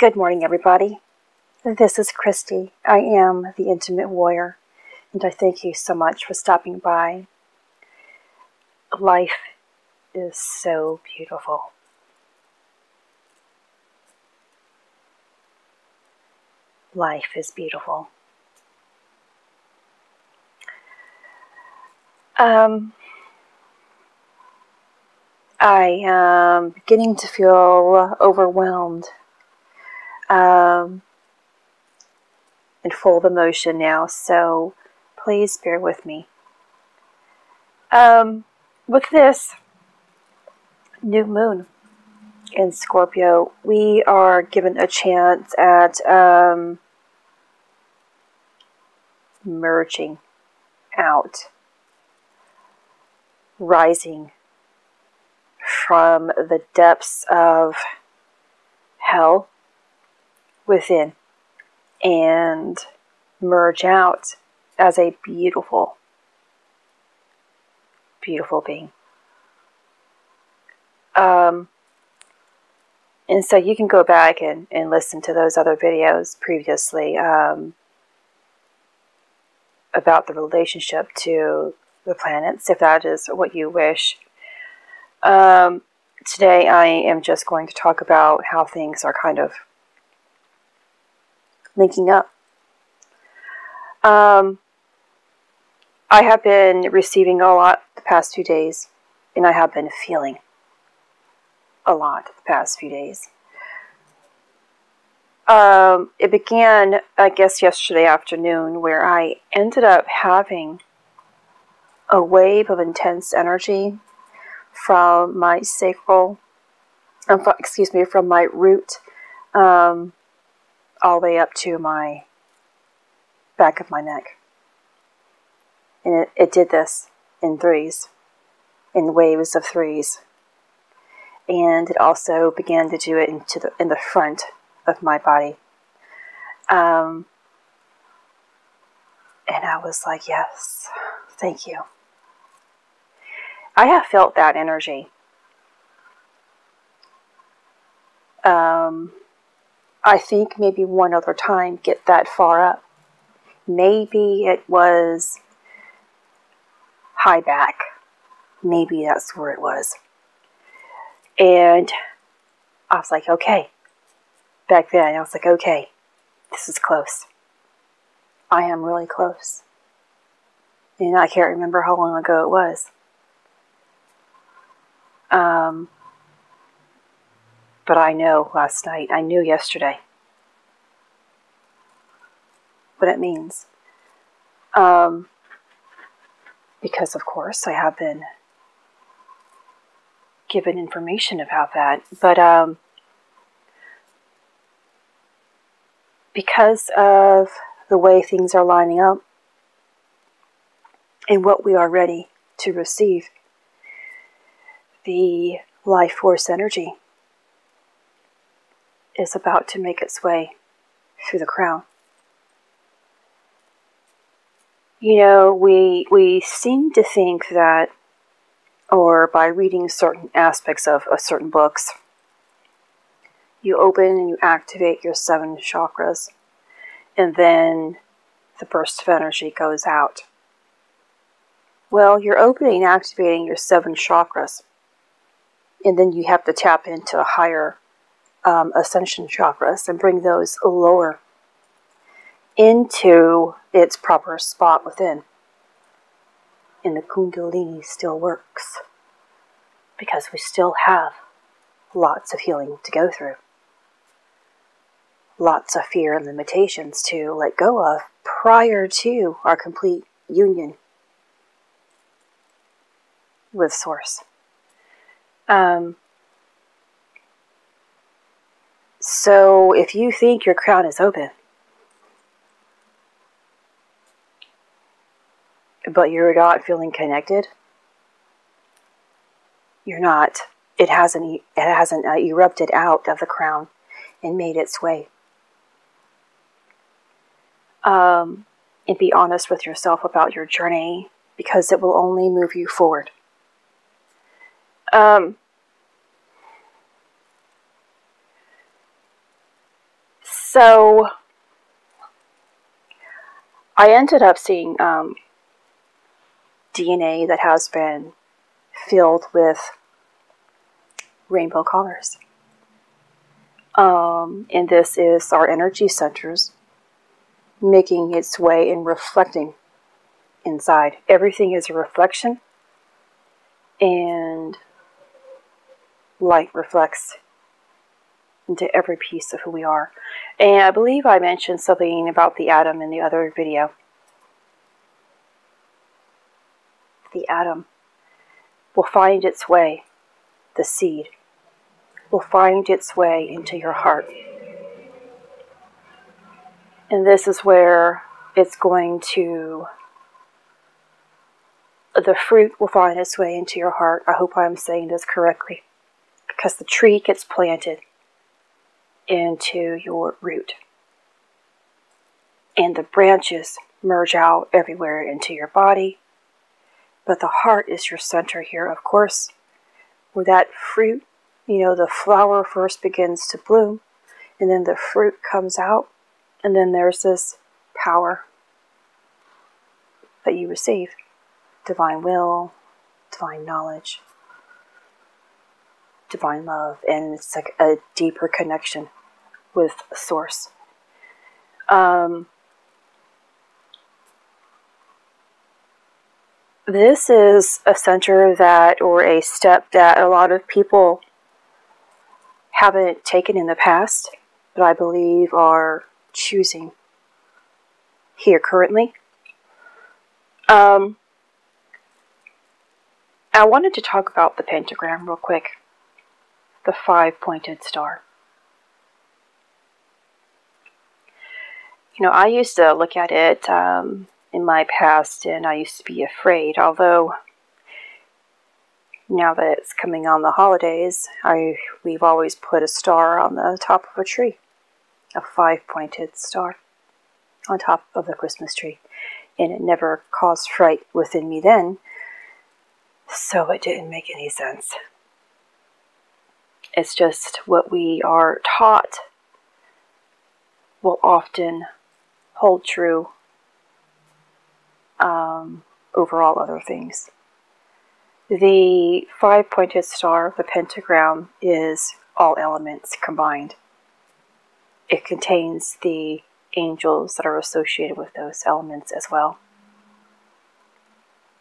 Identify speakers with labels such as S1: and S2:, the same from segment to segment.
S1: Good morning, everybody. This is Christy. I am the Intimate Warrior, and I thank you so much for stopping by. Life is so beautiful. Life is beautiful. I am beginning to feel overwhelmed and full of emotion now, so please bear with me. With this new moon in Scorpio, we are given a chance at merging out, rising from the depths of hell within and merge out as a beautiful, beautiful being. And so you can go back and listen to those other videos previously about the relationship to the planets, if that is what you wish. Today I am just going to talk about how things are kind of linking up. I have been receiving a lot the past few days, and I have been feeling a lot the past few days. It began, I guess, yesterday afternoon, where I ended up having a wave of intense energy from my sacral, from my root, all the way up to my back of my neck. And it did this in threes, in waves of threes. And it also began to do it in the front of my body. And I was like, yes, thank you. I have felt that energy. I think maybe one other time get that far up. Maybe it was high back. Maybe that's where it was. And I was like, okay. Back then, I was like, okay, this is close. I am really close. And I can't remember how long ago it was. But I know last night, I knew yesterday what it means. Because of course I have been given information about that. But because of the way things are lining up and what we are ready to receive, the life force energy is about to make its way through the crown. You know, we seem to think that, or by reading certain aspects of certain books, you open and you activate your 7 chakras, and then the burst of energy goes out. Well, you're opening and activating your 7 chakras, and then you have to tap into a higher ascension chakras and bring those lower into its proper spot within. And the Kundalini still works because we still have lots of healing to go through. Lots of fear and limitations to let go of prior to our complete union with Source. So if you think your crown is open, but you're not feeling connected, you're not. It hasn't erupted out of the crown and made its way. And be honest with yourself about your journey, because it will only move you forward. So I ended up seeing DNA that has been filled with rainbow colors. And this is our energy centers making its way and reflecting inside. Everything is a reflection, and light reflects into every piece of who we are. And I believe I mentioned something about the atom in the other video. The atom will find its way, the seed will find its way into your heart. And this is where it's going to, the fruit will find its way into your heart. I hope I'm saying this correctly. Because the tree gets planted into your root. And the branches merge out everywhere into your body. But the heart is your center here, of course, where that fruit, the flower first begins to bloom, and then the fruit comes out, and then there's this power that you receive. Divine will, divine knowledge, divine love, and it's like a deeper connection with Source. This is a center that, or a step that a lot of people haven't taken in the past, but I believe are choosing here currently. I wanted to talk about the pentagram real quick. The 5-pointed star. I used to look at it in my past, and I used to be afraid, although now that it's coming on the holidays, we've always put a star on the top of a tree. A 5-pointed star on top of the Christmas tree. And it never caused fright within me then, so it didn't make any sense. It's just what we are taught will often hold true over all other things. The 5-pointed star, the pentagram, is all elements combined. It contains the angels that are associated with those elements as well.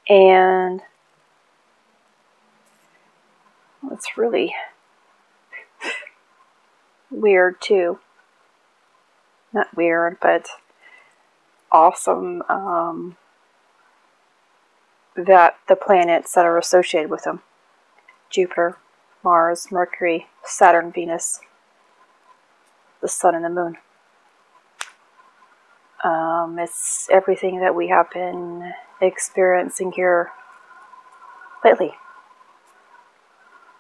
S1: And it's really weird too. Not weird, but awesome that the planets that are associated with them, Jupiter, Mars, Mercury, Saturn, Venus, the Sun, and the Moon. It's everything that we have been experiencing here lately.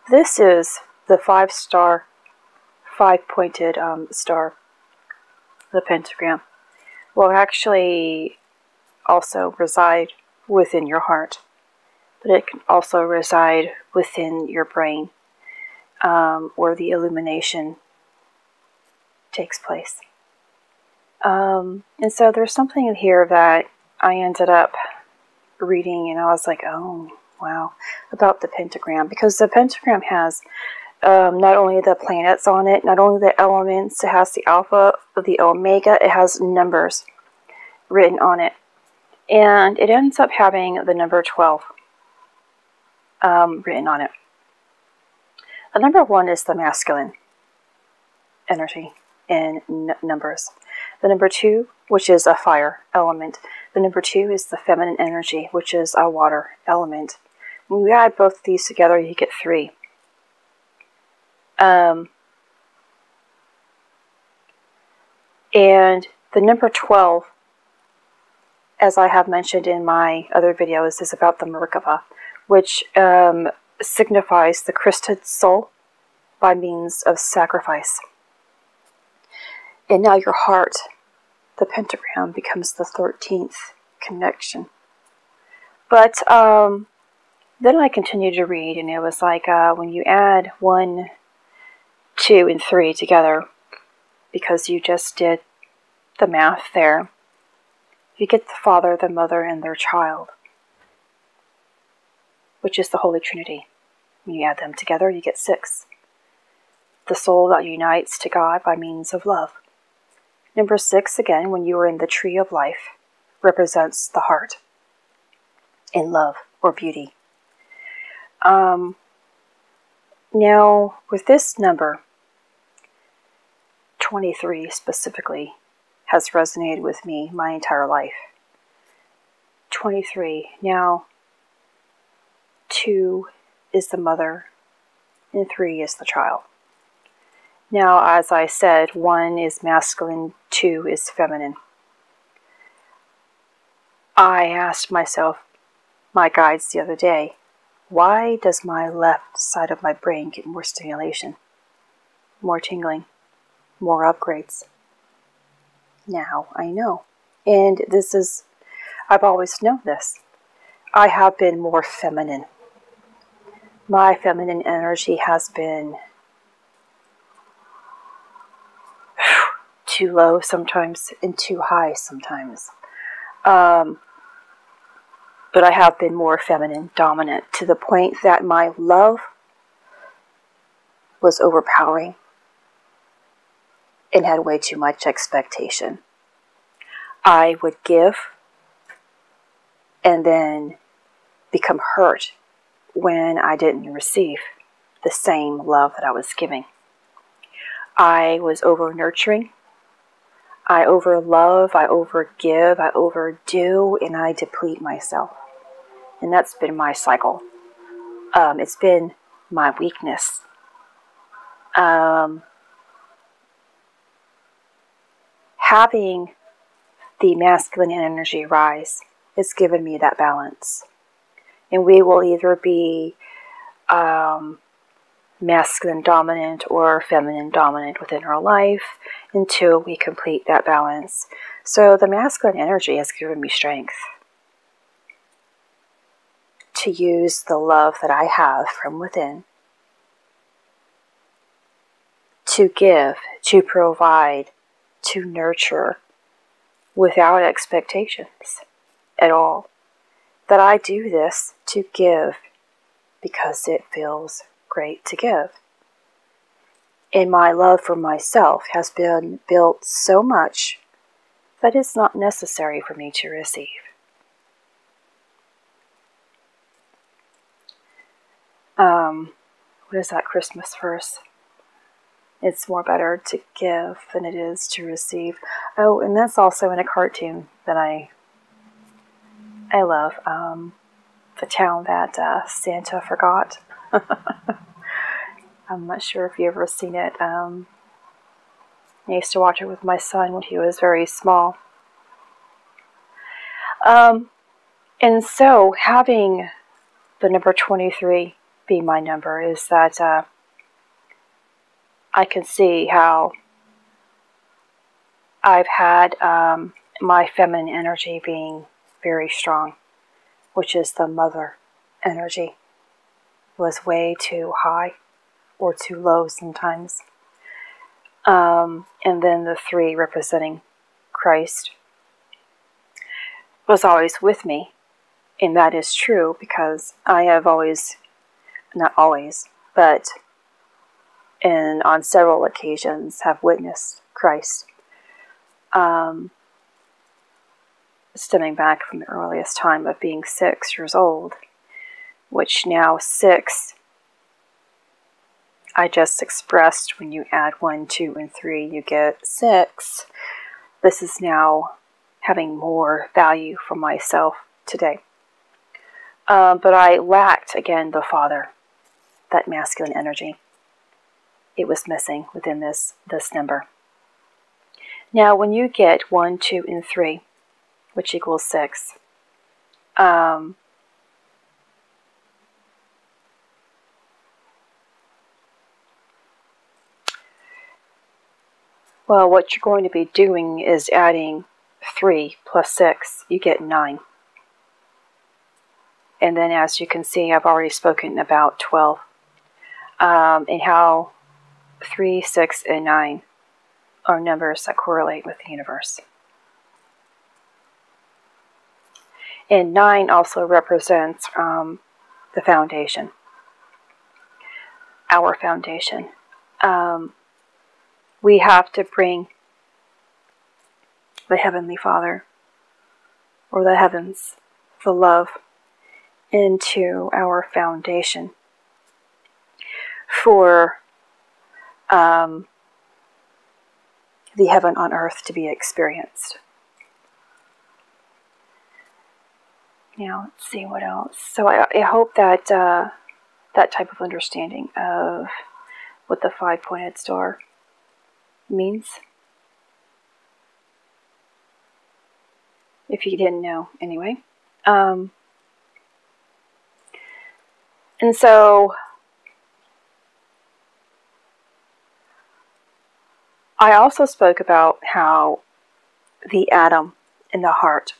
S1: This is the 5-pointed star, the pentagram. Will actually also reside within your heart, but it can also reside within your brain, where the illumination takes place. And so there's something in here that I ended up reading, and I was like, oh, wow, about the pentagram. Because the pentagram has not only the planets on it, not only the elements, it has the alpha, the omega, it has numbers written on it. And it ends up having the number 12 written on it. The number 1 is the masculine energy in numbers. The number 2, which is a fire element. The number 2 is the feminine energy, which is a water element. When you add both of these together, you get 3. And the number 12, as I have mentioned in my other videos, is about the Merkaba, which signifies the Christed soul by means of sacrifice. And now your heart, the pentagram, becomes the 13th connection. But then I continued to read, and it was like when you add 1, 2, and 3 together, because you just did the math there. You get the Father, the Mother, and their child, which is the Holy Trinity. When you add them together, you get 6. The soul that unites to God by means of love. Number 6, again, when you are in the tree of life, represents the heart in love or beauty. Now, with this number, 23 specifically, has resonated with me my entire life. 23. Now, 2 is the mother, and 3 is the child. Now, as I said, 1 is masculine, 2 is feminine. I asked myself, my guides the other day, why does my left side of my brain get more stimulation, more tingling, more upgrades? Now I know. And this is, I've always known this. I have been more feminine. My feminine energy has been too low sometimes and too high sometimes. But I have been more feminine, dominant, to the point that my love was overpowering and had way too much expectation. I would give and then become hurt when I didn't receive the same love that I was giving. I was over-nurturing. I over-love, I over-give, I overdo, and I deplete myself. And that's been my cycle. It's been my weakness. Having the masculine energy rise has given me that balance. And we will either be masculine dominant or feminine dominant within our life until we complete that balance. So the masculine energy has given me strength to use the love that I have from within to give, to provide, to nurture without expectations at all. That I do this to give because it feels great to give. And my love for myself has been built so much that it's not necessary for me to receive. What is that Christmas verse? It's more better to give than it is to receive. Oh, and that's also in a cartoon that I love. The town that Santa forgot. I'm not sure if you've ever seen it. I used to watch it with my son when he was very small. And so having the number 23 be my number is that I can see how I've had my feminine energy being very strong, which is the mother energy, was way too high or too low sometimes. And then the 3 representing Christ was always with me. And that is true because I have always, not always, but on several occasions have witnessed Christ. Stemming back from the earliest time of being 6 years old, which now 6, I just expressed when you add 1, 2, and 3, you get 6. This is now having more value for myself today. But I lacked, again, the Father, that masculine energy. It was missing within this number. Now, when you get 1, 2, and 3, which equals 6, well, what you're going to be doing is adding 3 plus 6, you get 9. And then as you can see, I've already spoken about 12, and how 3, 6, and 9 are numbers that correlate with the universe. And 9 also represents the foundation, our foundation. We have to bring the Heavenly Father, or the heavens, the love, into our foundation for the heaven on earth to be experienced. Now, let's see what else. So I hope that that type of understanding of what the 5-pointed star means, if you didn't know anyway. And so I also spoke about how the atom in the heart,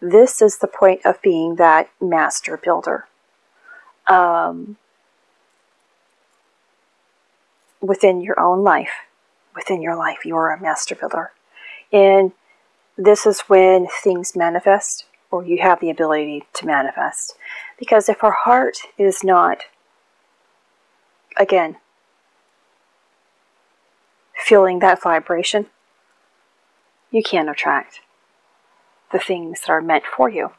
S1: this is the point of being that master builder. Within your own life, you are a master builder. And this is when things manifest, or you have the ability to manifest. Because if our heart is not, again, feeling that vibration, you can't attract the things that are meant for you.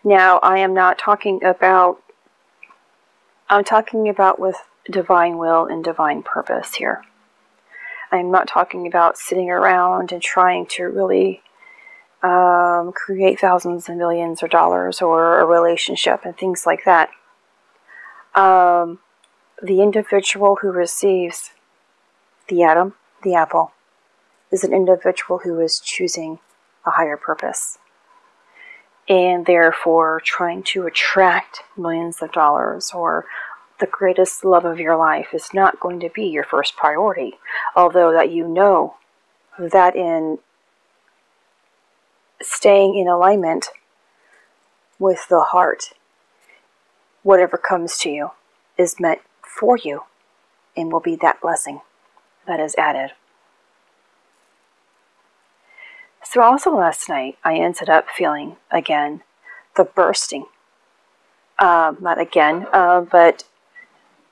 S1: Now, I am not talking about, I'm talking about with divine will and divine purpose here. I'm not talking about sitting around and trying to really create thousands and millions of dollars or a relationship and things like that. The individual who receives the atom, the apple, is an individual who is choosing a higher purpose, and therefore trying to attract millions of dollars or the greatest love of your life is not going to be your first priority. Although that you know that in staying in alignment with the heart, whatever comes to you is meant for you and will be that blessing that is added. So also last night, I ended up feeling, again, the bursting. Not again, but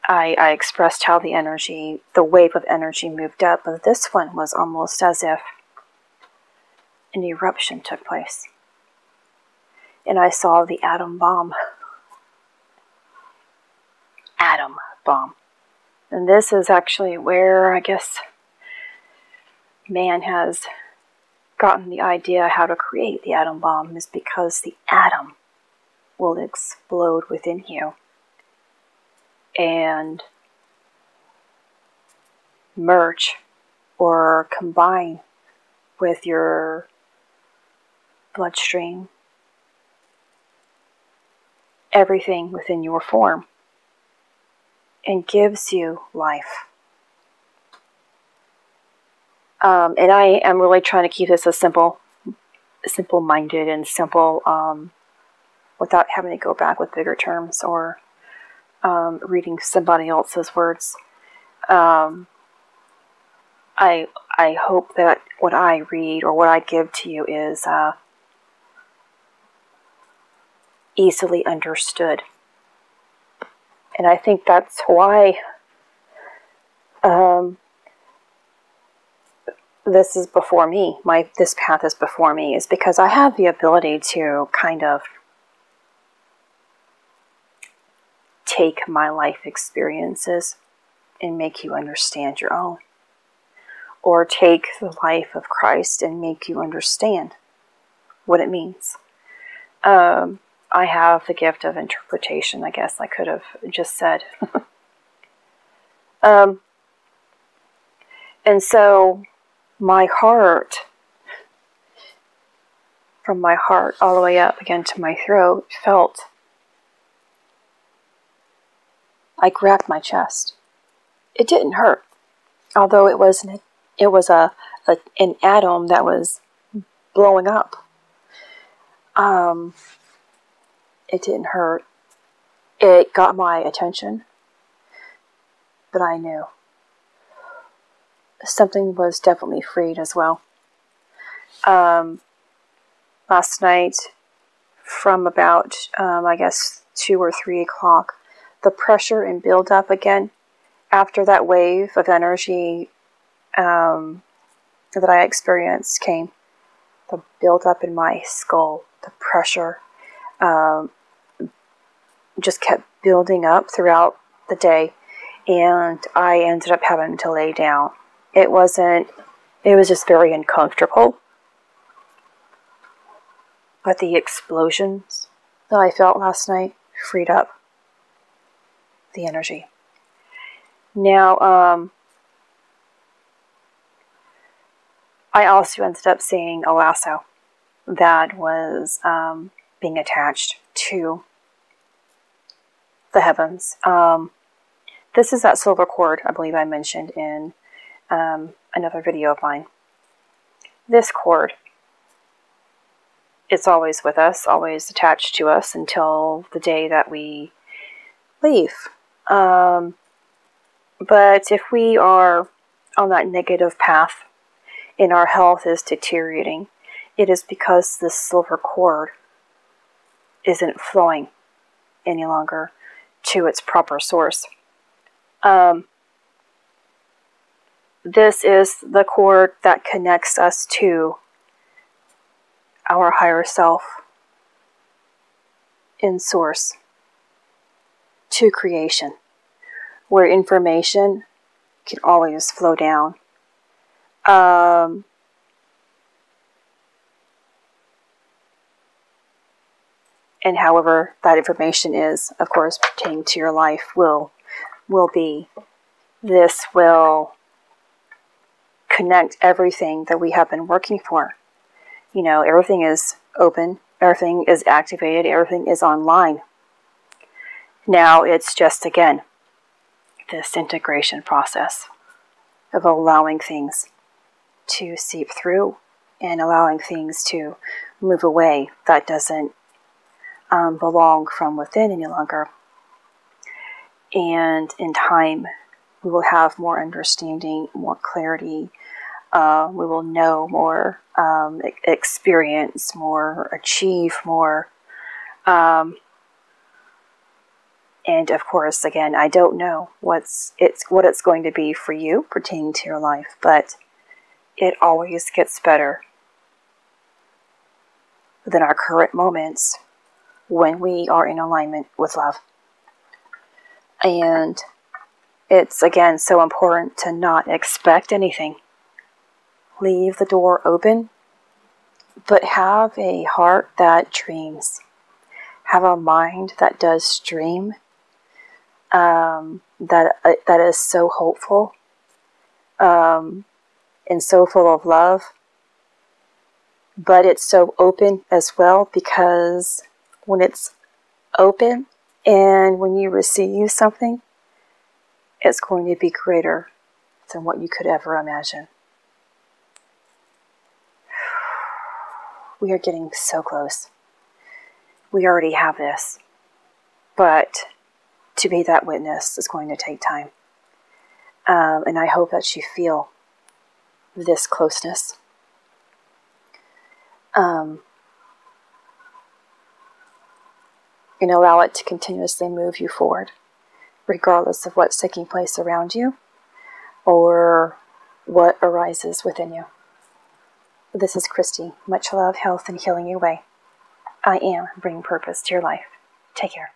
S1: I expressed how the energy, the wave of energy moved up, but this one was almost as if an eruption took place. And I saw the atom bomb. Atom bomb. And this is actually where, I guess, man has gotten the idea how to create the atom bomb, is because the atom will explode within you and merge or combine with your bloodstream, everything within your form, and gives you life. And I am really trying to keep this as simple-minded and simple, without having to go back with bigger terms or reading somebody else's words. I hope that what I read or what I give to you is easily understood. And I think that's why this is before me. This path is before me, is because I have the ability to kind of take my life experiences and make you understand your own. Or take the life of Christ and make you understand what it means. I have the gift of interpretation, I guess I could have just said. And so my heart, from my heart all the way up again to my throat, felt, I grabbed my chest. It didn't hurt, although it was an atom that was blowing up. It didn't hurt. It got my attention, but I knew something was definitely freed as well. Last night, from about, I guess, 2 or 3 o'clock, the pressure and build up again after that wave of energy that I experienced came. The build up in my skull, the pressure just kept building up throughout the day, and I ended up having to lay down. It was just very uncomfortable. But the explosions that I felt last night freed up the energy. Now, I also ended up seeing a lasso that was being attached to the heavens. This is that silver cord I believe I mentioned in another video of mine. This cord, it's always with us, always attached to us until the day that we leave. But if we are on that negative path and our health is deteriorating, it is because this silver cord isn't flowing any longer to its proper source. This is the cord that connects us to our higher self in source, to creation, where information can always flow down. And however that information is, of course, pertaining to your life will be. This will connect everything that we have been working for. You know, everything is open, everything is activated, everything is online. Now it's just, again, this integration process of allowing things to seep through and allowing things to move away that doesn't belong from within any longer. And in time, we will have more understanding, more clarity. We will know more, experience more, achieve more. And of course, again, I don't know what it's going to be for you pertaining to your life, but it always gets better than our current moments when we are in alignment with love. And it's, again, so important to not expect anything. Leave the door open, but have a heart that dreams. Have a mind that does dream, that is so hopeful, and so full of love. But it's so open as well, because when it's open and when you receive something, it's going to be greater than what you could ever imagine. We are getting so close. We already have this, but to be that witness is going to take time. And I hope that you feel this closeness. And allow it to continuously move you forward, regardless of what's taking place around you or what arises within you. This is Christy. Much love, health, and healing your way. I am bringing purpose to your life. Take care.